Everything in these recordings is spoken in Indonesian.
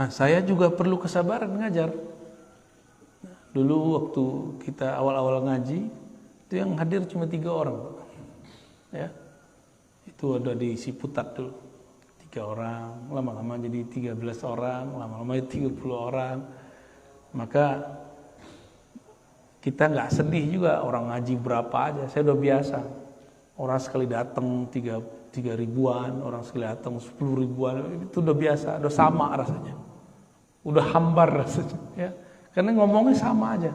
Nah, saya juga perlu kesabaran ngajar. Dulu waktu kita awal-awal ngaji, itu yang hadir cuma 3 orang, Pak. Ya, itu ada di Ciputat dulu, 3 orang, lama-lama jadi 13 orang, lama-lama 30 orang. Maka kita nggak sedih juga orang ngaji berapa aja, saya udah biasa. Orang sekali datang 3 ribuan, orang sekali datang 10 ribuan, itu udah biasa, udah sama rasanya, udah hambar rasanya, ya. Karena ngomongnya sama aja.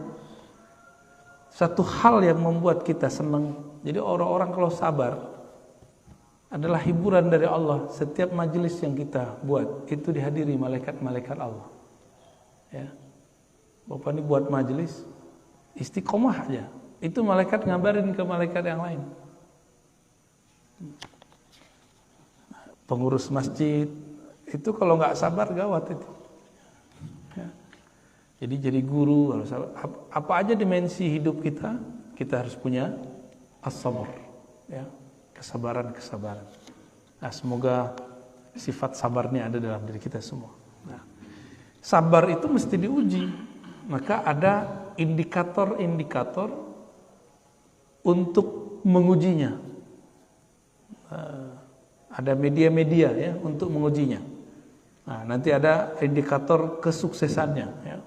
Satu hal yang membuat kita senang. Jadi orang-orang kalau sabar adalah hiburan dari Allah. Setiap majelis yang kita buat itu dihadiri malaikat-malaikat Allah. Ya. Bapak ini buat majelis istiqomah aja. Itu malaikat ngabarin ke malaikat yang lain. Pengurus masjid itu kalau nggak sabar gawat itu. Jadi guru harus apa aja dimensi hidup kita harus punya as-sabr, ya, kesabaran. Nah, semoga sifat sabarnya ada dalam diri kita semua. Nah, sabar itu mesti diuji. Maka ada indikator-indikator untuk mengujinya. Ada media-media ya untuk mengujinya. Nah, nanti ada indikator kesuksesannya, ya.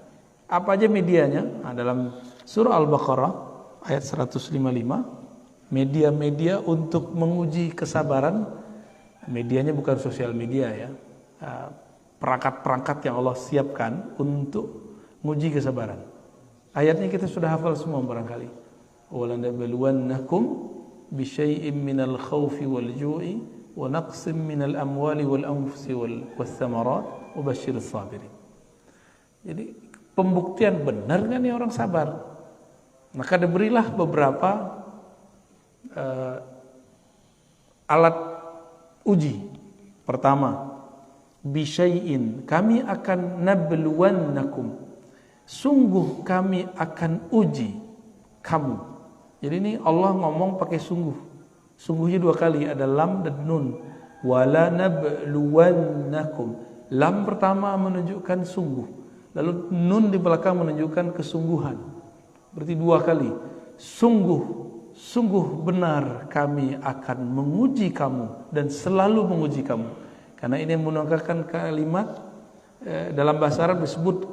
Apa aja medianya? Nah, dalam surah Al-Baqarah ayat 155, media-media untuk menguji kesabaran. Medianya bukan sosial media ya. Perangkat-perangkat yang Allah siapkan untuk menguji kesabaran. Ayatnya kita sudah hafal semua barangkali. وَلَنَبْلُوَنَّكُمْ بِشَيْءٍ مِّنَ الْخَوْفِ وَالْجُوعِ وَنَقْصٍ مِّنَ الْأَمْوَالِ وَالْأَنفُسِ وَالثَّمَرَاتِ وَبَشِّرِ الصَّابِرِينَ. Jadi pembuktian benar kan nih orang sabar. Maka diberilah beberapa alat uji. Pertama, bisyai'in, kami akan nabluwannakum, sungguh kami akan uji kamu. Jadi ini Allah ngomong pakai sungguh. Sungguhnya 2 kali, ada lam dan nun. Wala nabluwannakum. Lam pertama menunjukkan sungguh, lalu nun di belakang menunjukkan kesungguhan. Berarti 2 kali. Sungguh benar kami akan menguji kamu dan selalu menguji kamu. Karena ini menggunakan kalimat dalam bahasa Arab disebut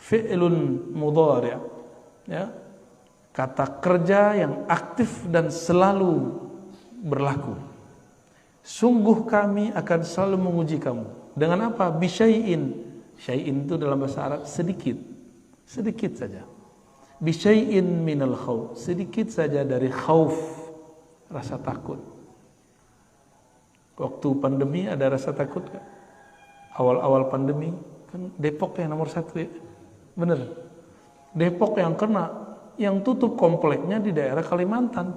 fi'lun mudhari', ya. Kata kerja yang aktif dan selalu berlaku. Sungguh kami akan selalu menguji kamu. Dengan apa? Bisyai'in. Syai'in itu dalam bahasa Arab sedikit saja. Bisyai'in minal khauf, sedikit saja dari khauf, rasa takut. Waktu pandemi ada rasa takut gak? Awal-awal pandemi kan Depok yang nomor 1 ya, bener. Depok yang kena, yang tutup kompleknya di daerah Kalimantan.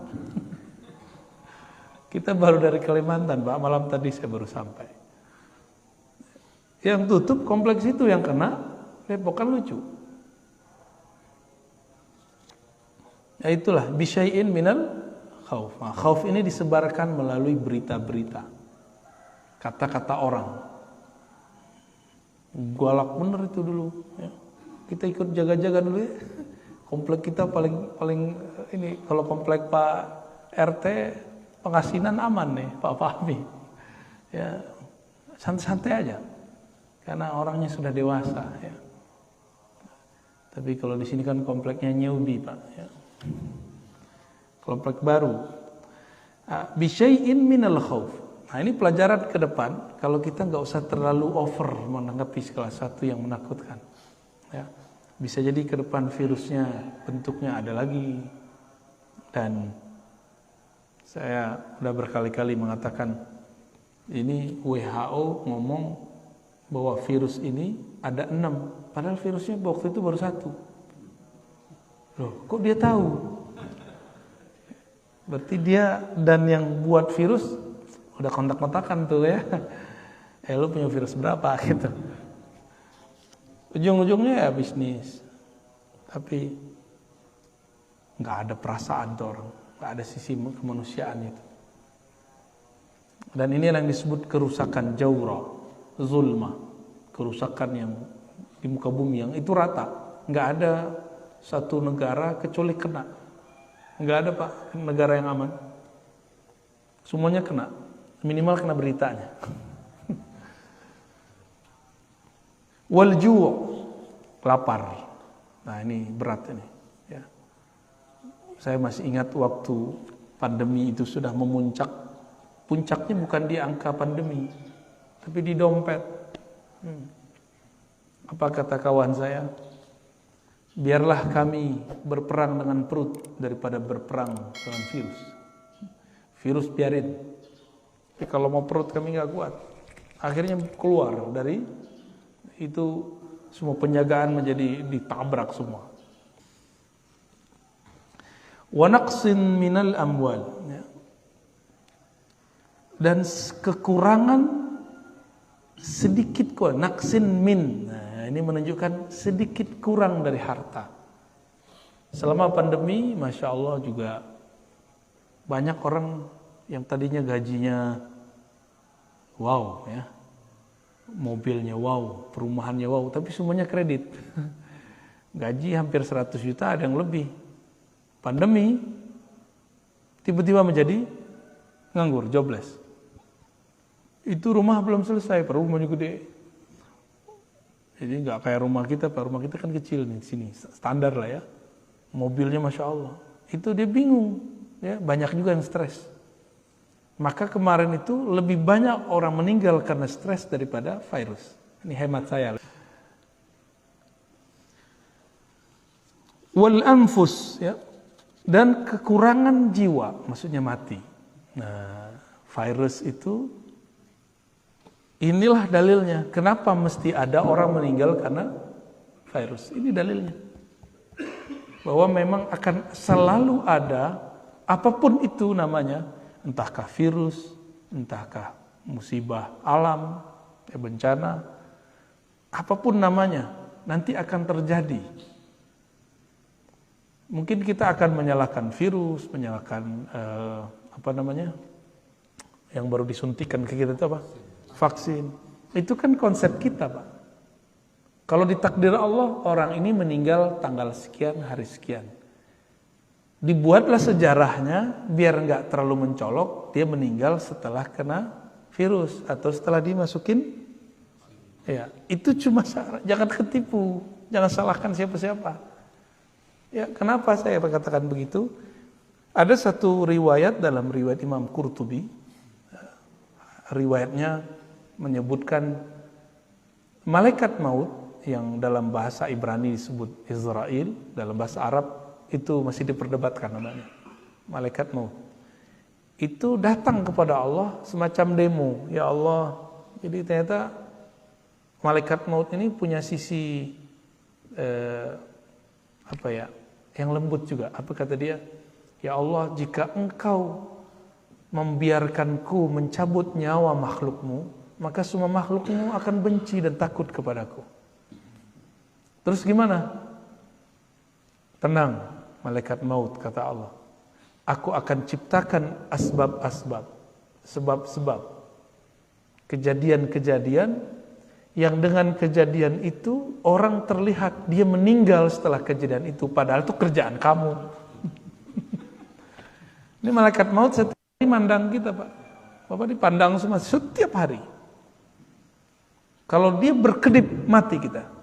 Kita baru dari Kalimantan, Pak, malam tadi saya baru sampai. Yang tutup kompleks itu yang kena Depok, kan lucu. Ya itulah bisyai'in minal khauf. Nah, khauf ini disebarkan melalui berita-berita, kata-kata orang. Galak bener itu dulu ya. Kita ikut jaga-jaga dulu ya. Komplek kita paling ini, kalau komplek Pak RT Pengasinan aman nih Pak Fahmi. Ya, santai-santai aja. Karena orangnya sudah dewasa ya. Tapi kalau di sini kan kompleknya newbie, Pak ya. Komplek baru. Bisyai'in minal khauf. Nah, ini pelajaran ke depan kalau kita nggak usah terlalu over menanggapi salah satu yang menakutkan. Ya. Bisa jadi ke depan virusnya bentuknya ada lagi. Dan saya udah berkali-kali mengatakan ini WHO ngomong bahwa virus ini ada 6, padahal virusnya waktu itu baru 1. Loh, kok dia tahu? Berarti dia dan yang buat virus udah kontak-kontakan tuh ya. Lu punya virus berapa gitu. Ujung-ujungnya ya bisnis. Tapi nggak ada perasaan tuh orang, nggak ada sisi kemanusiaan itu. Dan ini yang disebut kerusakan jawra, zulma, kerusakan yang di muka bumi yang itu rata. Nggak ada satu negara kecuali kena. Nggak ada Pak negara yang aman. Semuanya kena. Minimal kena beritanya. Wal ju', lapar. Nah ini berat ini. Ya. Saya masih ingat waktu pandemi itu sudah memuncak. Puncaknya bukan di angka pandemi, tapi di dompet. Apa kata kawan saya? Biarlah kami berperang dengan perut daripada berperang dengan virus. Virus biarin. Tapi kalau mau perut kami nggak kuat. Akhirnya keluar dari itu, semua penjagaan menjadi ditabrak semua. Wa naqsin minal amwal. Ya. Dan kekurangan sedikit kok, naqsin min. Nah, ini menunjukkan sedikit kurang dari harta. Selama pandemi, Masya Allah juga banyak orang yang tadinya gajinya wow ya, mobilnya wow, perumahannya wow, tapi semuanya kredit. Gaji hampir 100 juta, ada yang lebih. Pandemi tiba-tiba menjadi nganggur, jobless. Itu rumah belum selesai, rumahnya gede. Jadi nggak kayak rumah kita, Pak. Rumah kita kan kecil nih, sini standar lah ya. Mobilnya Masya Allah. Itu dia bingung, ya banyak juga yang stres. Maka kemarin itu lebih banyak orang meninggal karena stres daripada virus. Ini hemat saya. Wal anfus, ya, dan kekurangan jiwa, maksudnya mati. Nah, virus itu, inilah dalilnya. Kenapa mesti ada orang meninggal karena virus? Ini dalilnya. Bahwa memang akan selalu ada, apapun itu namanya, entahkah virus, entahkah musibah alam, bencana, apapun namanya, nanti akan terjadi. Mungkin kita akan menyalahkan virus, menyalahkan yang baru disuntikan ke kita itu apa? Vaksin. Itu kan konsep kita, Pak. Kalau ditakdir Allah, orang ini meninggal tanggal sekian, hari sekian. Dibuatlah sejarahnya biar nggak terlalu mencolok, dia meninggal setelah kena virus atau setelah dimasukin. Ya, itu cuma jangan ketipu, jangan salahkan siapa-siapa. Ya, kenapa saya katakan begitu? Ada satu riwayat dalam riwayat Imam Qurtubi. Riwayatnya menyebutkan malaikat maut yang dalam bahasa Ibrani disebut Israel, dalam bahasa Arab itu masih diperdebatkan namanya. Malaikat maut. Itu datang kepada Allah semacam demo. Ya Allah, jadi ternyata malaikat maut ini punya sisi yang lembut juga. Apa kata dia? Ya Allah, jika engkau membiarkanku mencabut nyawa makhlukmu, maka semua makhlukmu akan benci dan takut kepadaku. Terus gimana? Tenang, malaikat maut, kata Allah. Aku akan ciptakan asbab-asbab, sebab-sebab, kejadian-kejadian yang dengan kejadian itu orang terlihat dia meninggal setelah kejadian itu, padahal itu kerjaan kamu. Ini malaikat maut setiap hari mandang kita, Pak. Bapak dipandang semua setiap hari. Kalau dia berkedip, mati kita.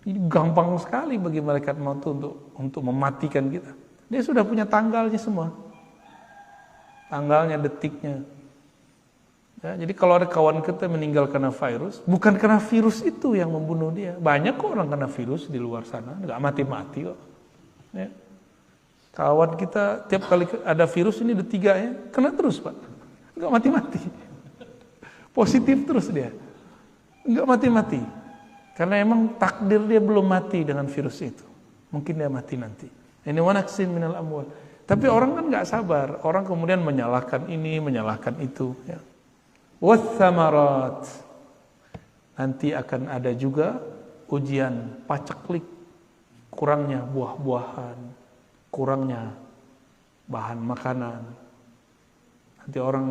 Ini gampang sekali bagi malaikat maut untuk mematikan kita. Dia sudah punya tanggalnya semua. Tanggalnya, detiknya. Ya, jadi kalau ada kawan kita meninggal karena virus, bukan karena virus itu yang membunuh dia. Banyak kok orang kena virus di luar sana, nggak mati-mati kok. Ya. Kawan kita tiap kali ada virus ini ada 3 ya, kena terus Pak, nggak mati-mati. Positif terus dia, nggak mati-mati. Karena emang takdir dia belum mati dengan virus itu. Mungkin dia mati nanti. Ini wanaksin minal amwal. Tapi orang kan nggak sabar, orang kemudian menyalahkan ini, menyalahkan itu. Ya. Wathamarat, nanti akan ada juga ujian paceklik, kurangnya buah-buahan, kurangnya bahan makanan. Nanti orang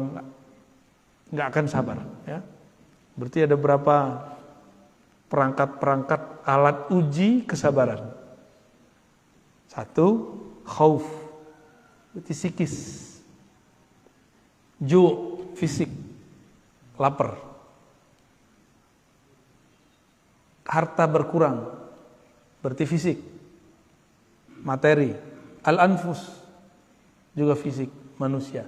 nggak akan sabar. Ya. Berarti ada berapa perangkat-perangkat alat uji kesabaran. Satu, khauf, berarti psikis. Ju, fisik, lapar. Harta berkurang, berarti fisik. Materi. Al-anfus, juga fisik manusia.